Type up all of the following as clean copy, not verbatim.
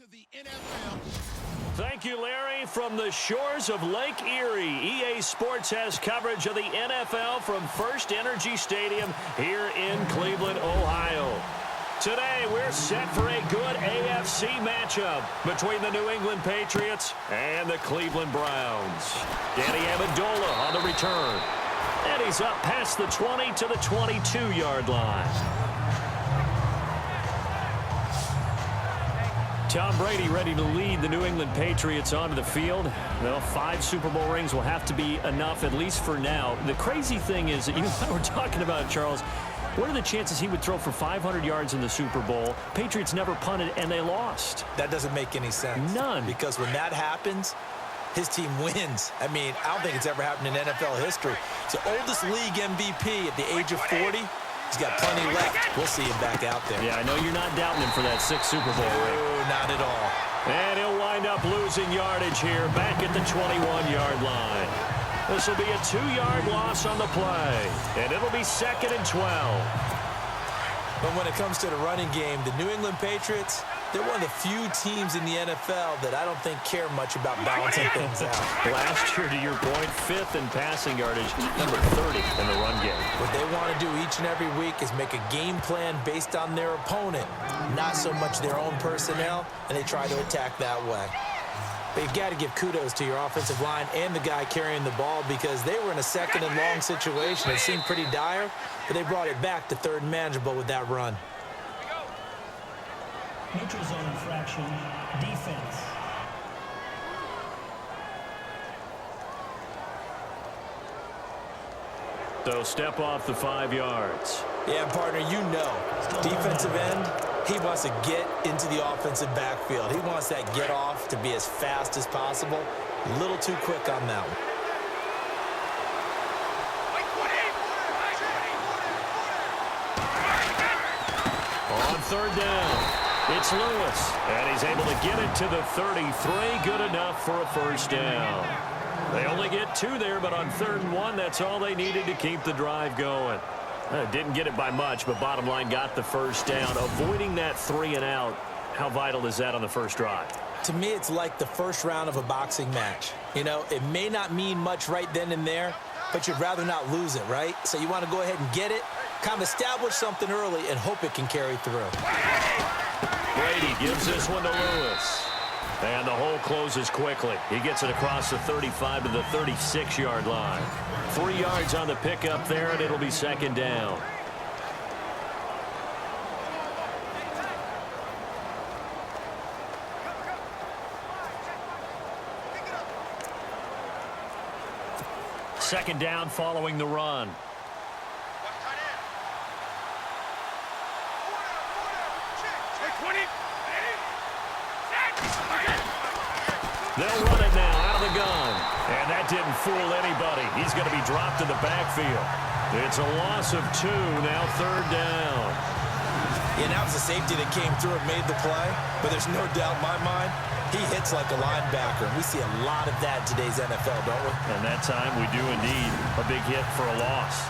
To the NFL. Thank you, Larry. From the shores of Lake Erie, EA Sports has coverage of the NFL from First Energy Stadium here in Cleveland, Ohio. Today, we're set for a good AFC matchup between the New England Patriots and the Cleveland Browns. Danny Amendola on the return. And he's up past the 20 to the 22-yard line. Tom Brady ready to lead the New England Patriots onto the field. Well, 5 Super Bowl rings will have to be enough, at least for now. The crazy thing is that you and I were talking about, Charles, what are the chances he would throw for 500 yards in the Super Bowl? Patriots never punted, and they lost. That doesn't make any sense. None. Because when that happens, his team wins. I mean, I don't think it's ever happened in NFL history. It's the oldest league MVP at the age of 40. He's got plenty left. We'll see him back out there. Yeah, I know you're not doubting him for that 6th Super Bowl ring. No, not at all. And he'll wind up losing yardage here back at the 21-yard line. This will be a 2-yard loss on the play, and it'll be 2nd and 12. But when it comes to the running game, the New England Patriots, they're one of the few teams in the NFL that I don't think care much about balancing things out. Last year, to your point, 5th in passing yardage, number 30 in the run game. What they want to do each and every week is make a game plan based on their opponent, not so much their own personnel, and they try to attack that way. But you've got to give kudos to your offensive line and the guy carrying the ball because they were in a 2nd and long situation. It seemed pretty dire, but they brought it back to 3rd and manageable with that run. Neutral zone infraction, defense. So step off the 5 yards. Yeah, partner, you know, defensive end, he wants to get into the offensive backfield. He wants that get off to be as fast as possible. A little too quick on that one. On 3rd down. It's Lewis, and he's able to get it to the 33. Good enough for a 1st down. They only get 2 there, but on 3rd and 1, that's all they needed to keep the drive going. Didn't get it by much, but bottom line got the 1st down. Avoiding that 3 and out, how vital is that on the first drive? To me, it's like the first round of a boxing match. You know, it may not mean much right then and there, but you'd rather not lose it, right? So you want to go ahead and get it, kind of establish something early, and hope it can carry through. Brady gives this one to Lewis. And the hole closes quickly. He gets it across the 35 to the 36-yard line. 3 yards on the pickup there, and it'll be 2nd down. Second down following the run. They'll run it now out of the gun. And that didn't fool anybody. He's going to be dropped in the backfield. It's a loss of 2, now 3rd down. Yeah, that was a safety that came through and made the play. But there's no doubt in my mind, he hits like a linebacker. We see a lot of that in today's NFL, don't we? And that time we do indeed. A big hit for a loss.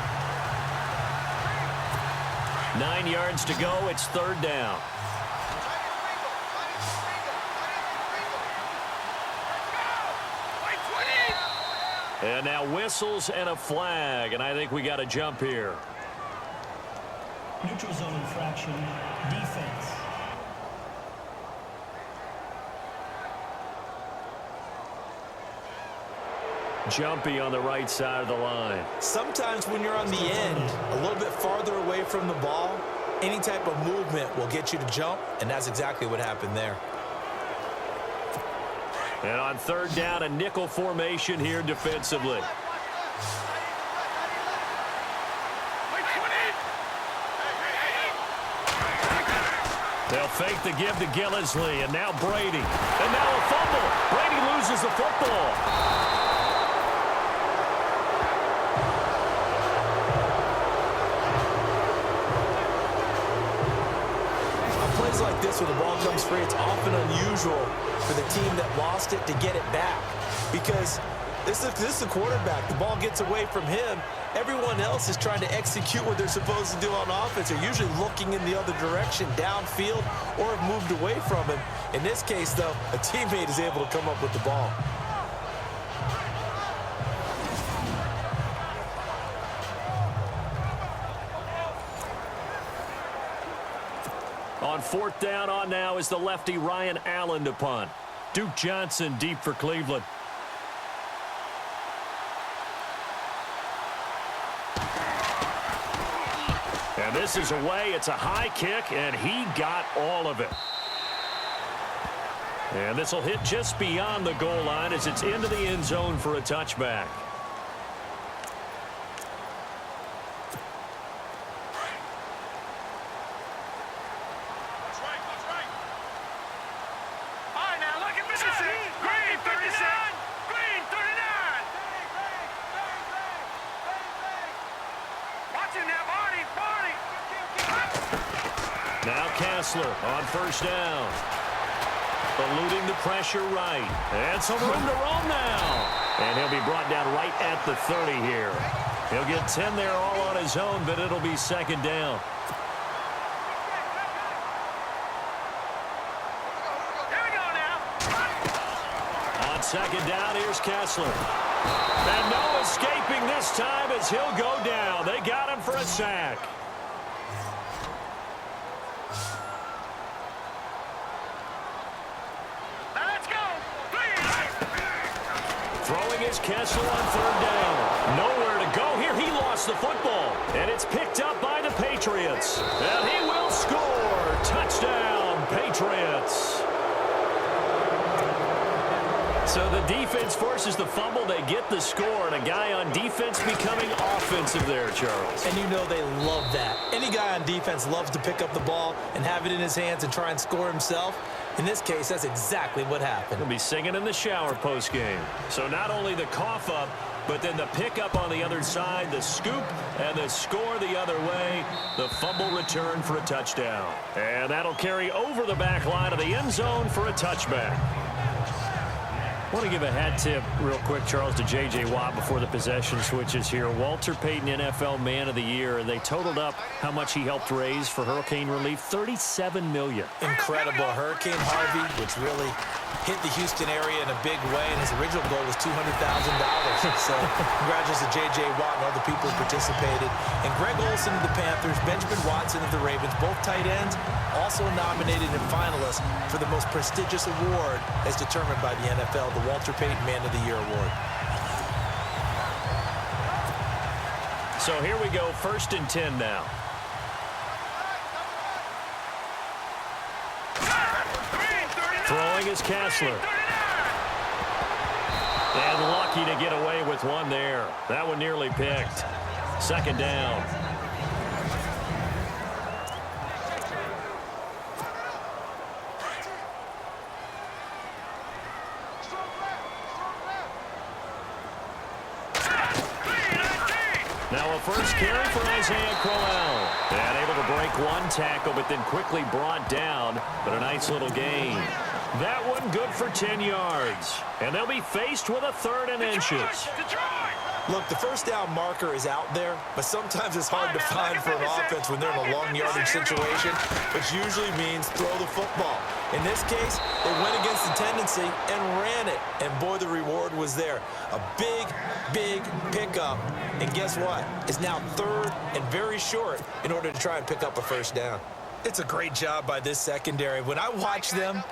9 yards to go. It's 3rd down. And now whistles and a flag, and I think we got a jump here. Neutral zone infraction, defense. Jumpy on the right side of the line. Sometimes when you're on the end, a little bit farther away from the ball, any type of movement will get you to jump, and that's exactly what happened there. And on 3rd down, a nickel formation here defensively. They'll fake the give to Gillisley, and now Brady. And now a fumble. Brady loses the football. Plays like this, when the ball comes free, it's often unusual for the team that lost it to get it back, because this is the quarterback. The ball gets away from him, everyone else is trying to execute what they're supposed to do on offense. They're usually looking in the other direction, downfield, or have moved away from him. In this case, though, a teammate is able to come up with the ball. On fourth down on now is the lefty Ryan Allen to punt. Duke Johnson deep for Cleveland. And this is away. It's a high kick, and he got all of it. And this will hit just beyond the goal line as it's into the end zone for a touchback. Now Kessler on first down. Eluding the pressure right. And some room to roam now. And he'll be brought down right at the 30 here. He'll get 10 there all on his own, but it'll be second down. Here we go now. On second down, here's Kessler. And no escaping this time as he'll go down. They got him for a sack. Throwing is Kessler on third down. Nowhere to go here. He lost the football. And it's picked up by the Patriots. And he will score. Touchdown, Patriots. So the defense forces the fumble. They get the score. And a guy on defense becoming offensive there, Charles. And you know they love that. Any guy on defense loves to pick up the ball and have it in his hands and try and score himself. In this case, that's exactly what happened. He'll be singing in the shower postgame. So not only the cough up, but then the pickup on the other side, the scoop, and the score the other way. The fumble return for a touchdown. And that'll carry over the back line of the end zone for a touchback. I want to give a hat tip real quick, Charles, to J.J. Watt before the possession switches here. Walter Payton, NFL Man of the Year. They totaled up how much he helped raise for hurricane relief, $37 million. Incredible. Hurricane Harvey, which really hit the Houston area in a big way, and his original goal was $200,000. So congratulations to J.J. Watt and all the people who participated. And Greg Olsen of the Panthers, Benjamin Watson of the Ravens, both tight ends, also nominated and finalists for the most prestigious award as determined by the NFL, the Walter Payton Man of the Year Award. So here we go, 1st and 10 now. Throwing is Kessler. And lucky to get away with one there. That one nearly picked. Second down. Now a first carry for Isaiah Crowell. And able to break one tackle, but then quickly brought down. But a nice little gain. That one good for 10 yards. And they'll be faced with a 3rd and inches. Look, the first down marker is out there, but sometimes it's hard to find for an offense when they're in a long yardage situation, which usually means throw the football. In this case, they went against the tendency and ran it. And boy, the reward was there. A big, big pickup. And guess what? It's now 3rd and very short in order to try and pick up a first down. It's a great job by this secondary. When I watch them,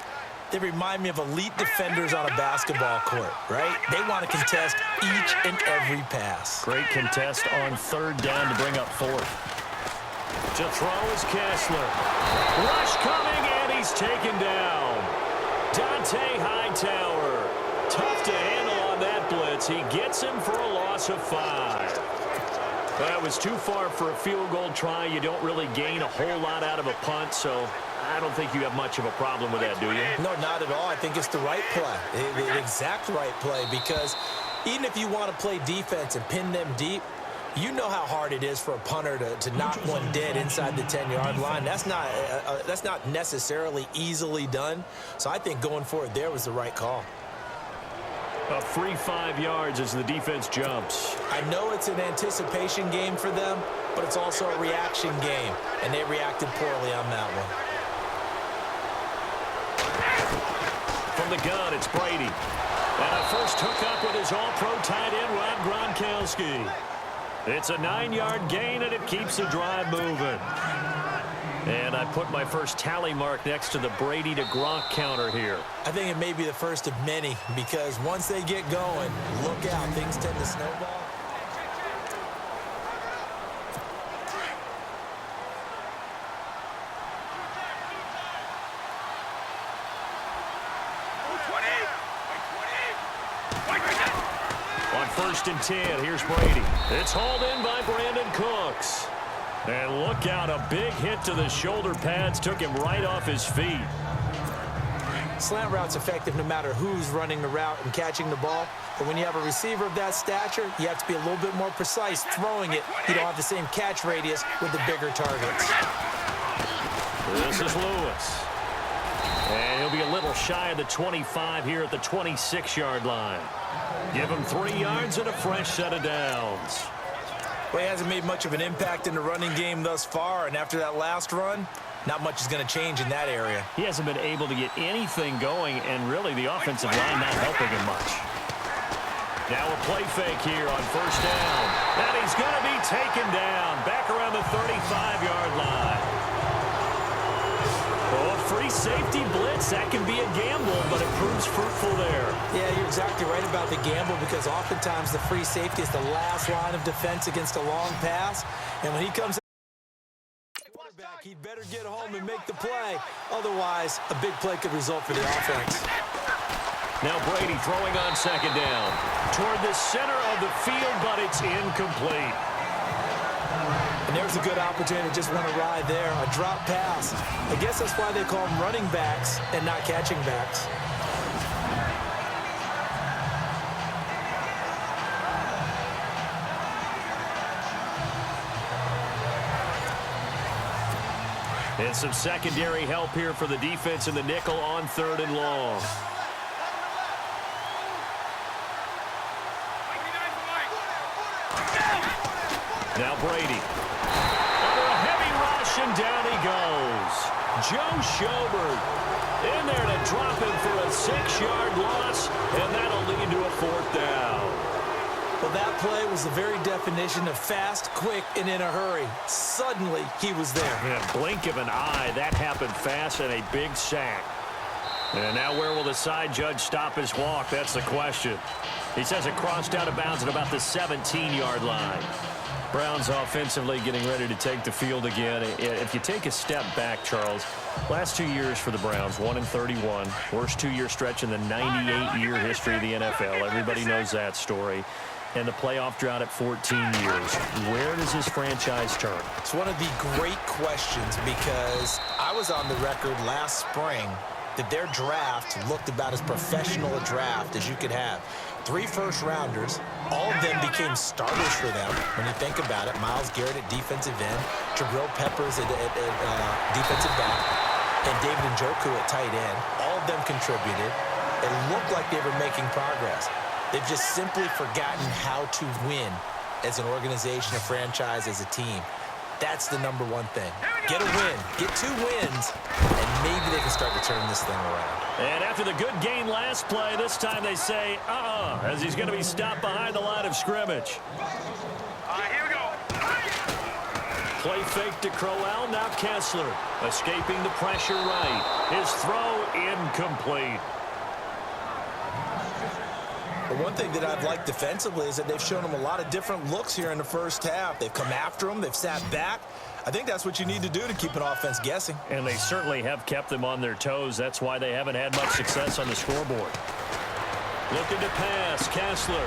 they remind me of elite defenders on a basketball court, right? They want to contest each and every pass. Great contest on 3rd down to bring up 4th. To throw is Kessler. Rush coming, and he's taken down. Dante Hightower. Tough to handle on that blitz. He gets him for a loss of 5. That was too far for a field goal try. You don't really gain a whole lot out of a punt, so I don't think you have much of a problem with that, do you? No, not at all. I think it's the right play, the exact right play, because even if you want to play defense and pin them deep, you know how hard it is for a punter to knock one dead inside the 10-yard line. That's not necessarily easily done. So I think going for it there was the right call. A free 5 yards as the defense jumps. I know it's an anticipation game for them, but it's also a reaction game, and they reacted poorly on that one. From the gun, it's Brady. And a first hookup with his all-pro tight end, Rob Gronkowski. It's a 9-yard gain, and it keeps the drive moving. And I put my first tally mark next to the Brady to Gronk counter here. I think it may be the first of many, because once they get going, look out, things tend to snowball. On 1st and 10, here's Brady. It's hauled in by Brandon Cooks. And look out, a big hit to the shoulder pads took him right off his feet. Slant route's effective no matter who's running the route and catching the ball. But when you have a receiver of that stature, you have to be a little bit more precise throwing it. You don't have the same catch radius with the bigger targets. This is Lewis. And he'll be a little shy of the 25 here at the 26-yard line. Give him 3 yards and a fresh set of downs. Well, he hasn't made much of an impact in the running game thus far, and after that last run, not much is going to change in that area. He hasn't been able to get anything going, and really the offensive line not helping him much. Now a play fake here on 1st down. And he's going to be taken down back around the 35-yard line. Oh, free safety blitz. That can be a gamble, but it proves fruitful there. Yeah, you're exactly right about the gamble, because oftentimes the free safety is the last line of defense against a long pass. And when he comes quarterback, he'd better get home and make the play. Otherwise, a big play could result for the offense. Now Brady throwing on 2nd down. Toward the center of the field, but it's incomplete. And there's a good opportunity to just want to ride there. A drop pass. I guess that's why they call them running backs and not catching backs. And some secondary help here for the defense in the nickel on 3rd and long. Now Brady. Under a heavy rush, and down he goes. Joe Schobert in there to drop him for a 6-yard loss, and that'll lead to a 4th down. Well, that play was the very definition of fast, quick, and in a hurry. Suddenly, he was there. Yeah, blink of an eye. That happened fast, and a big sack. And now where will the side judge stop his walk? That's the question. He says it crossed out of bounds at about the 17-yard line. Browns offensively getting ready to take the field again. If you take a step back, Charles, last 2 years for the Browns, 1-31. Worst 2-year stretch in the 98-year history of the NFL. Everybody knows that story. And the playoff drought at 14 years. Where does this franchise turn? It's one of the great questions, because I was on the record last spring that their draft looked about as professional a draft as you could have. 3 first-rounders, all of them became starters for them when you think about it. Myles Garrett at defensive end, Jabril Peppers at defensive back, and David Njoku at tight end. All of them contributed. It looked like they were making progress. They've just simply forgotten how to win as an organization, a franchise, as a team. That's the #1 thing. Get a win, get 2 wins, and maybe they can start to turn this thing around. And after the good gain last play, this time they say, as he's going to be stopped behind the line of scrimmage. Here we go. Play fake to Crowell, now Kessler. Escaping the pressure right. His throw incomplete. But one thing that I've liked defensively is that they've shown them a lot of different looks here in the first half. They've come after them. They've sat back. I think that's what you need to do to keep an offense guessing. And they certainly have kept them on their toes. That's why they haven't had much success on the scoreboard. Looking to pass, Kessler.